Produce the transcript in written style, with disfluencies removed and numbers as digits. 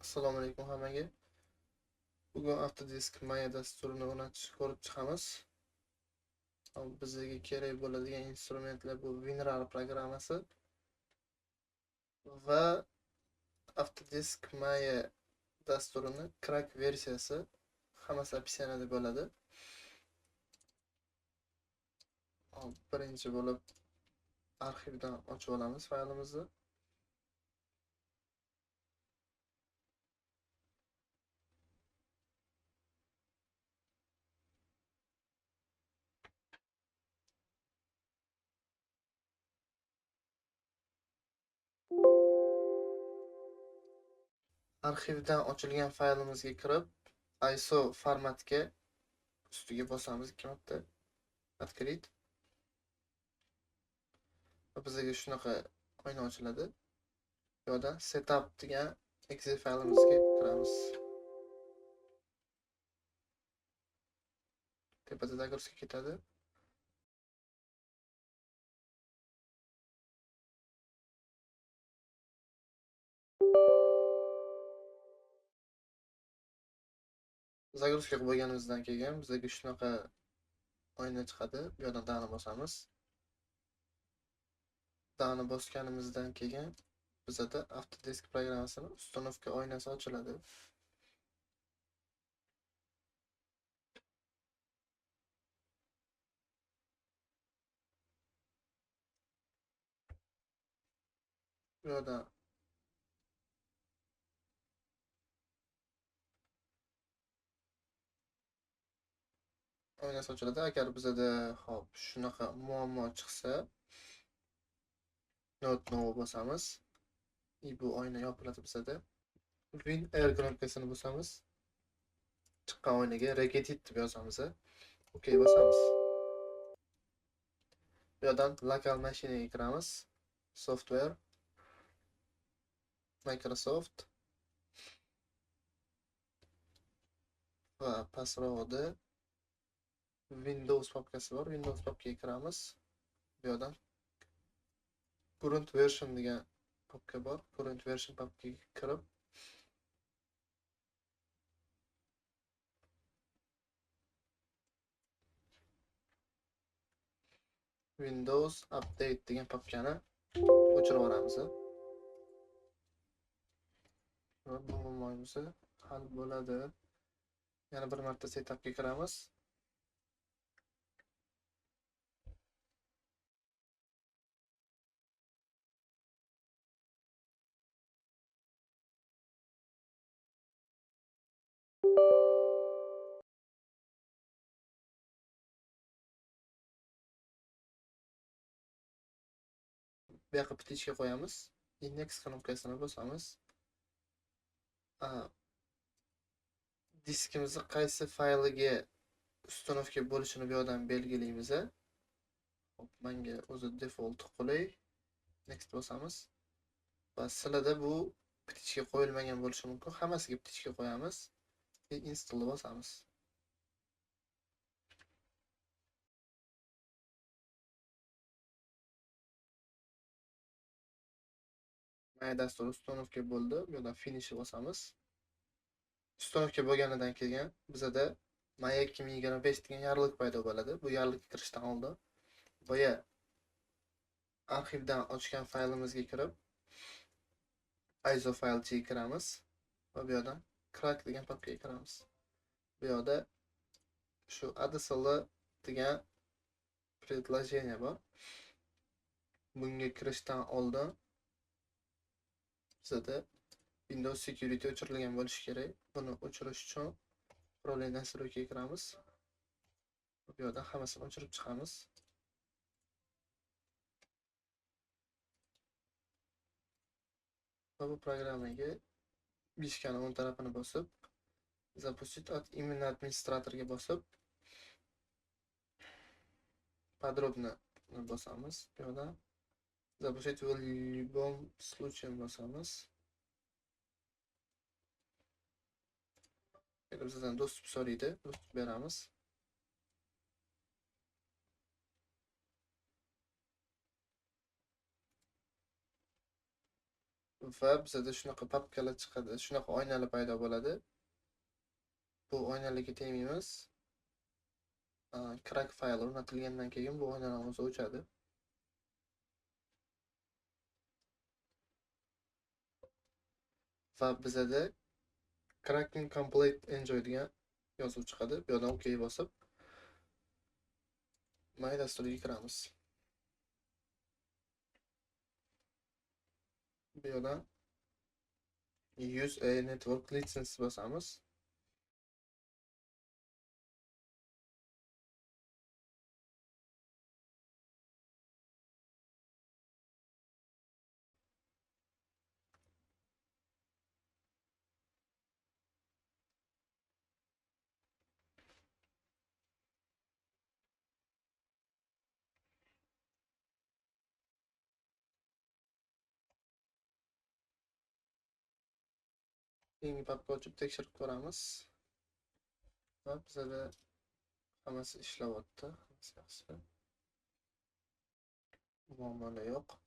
Assalomu alaykum hammaga. Bugun Autodesk Maya dasturini o'rnatishni ko'rib chiqamiz. Bizga kerak bo'ladigan instrumentlar bu WinRAR programmasi va Autodesk Maya dasturini crack versiyasi. Hammasi opsiyanada bo'ladi. Birinchi bo'lib arxivdan ochib olamiz faylimizni. Arxivdan ochilgan faylimizga kirib, ISO formatga ustiga bosamiz 2 marta. Открыть. Bizga shunaqa oyna ochiladi. Bu yerda setup degan exe faylimizga kiramiz. Tepada zagruzka ketadi. Zagruzka qilib bo'lganimizdan keyin bizga shunaqa oyna chiqadi. Bu yerdan dani bosamiz. Dani bosganimizdan keyin bizda Autodesk programmasini uстановка oynasi ochiladi. Bu yerda oynasi ochiladi. Agar bizda hop shunaqa muammo chiqsa, not no bosamiz. Bu oyna yopiladi bizda. WinR knopkasini bosamiz. Chiqqan oynaga Regedit deb yozamiz. OK bosamiz. Bu yerdan lokal mashinaga kiramiz. Software, Microsoft va pastroqda Windows papkasi bor. Windows papkaga kiramiz. Bu yerdan current version degan papka bor. Current version papkaga kirib Windows Update degan papkani o'chirib yuboramiz. Bu muammomiz hal bo'ladi. Yana bir marta setupga kiramiz. Bu yoqqa птичка qo'yamiz. Index knopkasini bosamiz. Diskimizni qaysi fayliga uстановка bo'lishini bu yerdan belgilaymiz. Hop, menga o'zi default qulay. Next bosamiz. Va sizlarda bu птичка qo'yilmagan bo'lishi mumkin. Hammasiga птичка qo'yamiz. Install bosamiz. Maya dasturi uстановка bo'ldi. Bu yerdan finish bosamiz. Uстановка bo'lganidan keyin bizda Maya 2025 degan yorliq paydo bo'ladi. Bu yorliqqa kirishdan oldin boya arxivdan ochgan faylimizga kirib ISO faylchiga kiramiz va bu yerdan crack degan papkaga kiramiz. Bu yerda shu ADSL degan предложение bor. Bunga kirishdan oldin bizda Windows Security o'chirilgan bo'lishi kerak. Buni o'chirish uchun Upravlение настройкаga kiramiz. Bu yerdan hammasini o'chirib chiqamiz. Va bu programmaga mishkani o'ng tarafini bosib, запустить от имени администраторga bosib, подробно bosamiz. Bu yerdan запустить в любом случае bosamiz. Bizdan dostуп so'raydi, dostуп beramiz. va bizada shunaqa papkalar chiqadi, shunaqa oynalar paydo bo'ladi. Bu oynalarga tegmaymiz. Crack fayl o'rnatilgandan keyin bu oynalarimiz o'chadi. Va bizada cracking complete enjoy degan yozuv chiqadi. Bu yerdan OK bosib My dasturiga kiramiz. Bu yerdan Use a network license bosamiz. Keyingi papka ochib tekshirib ko'ramiz. Va bizada hammasi ishlayapti. Muammolar yo'q.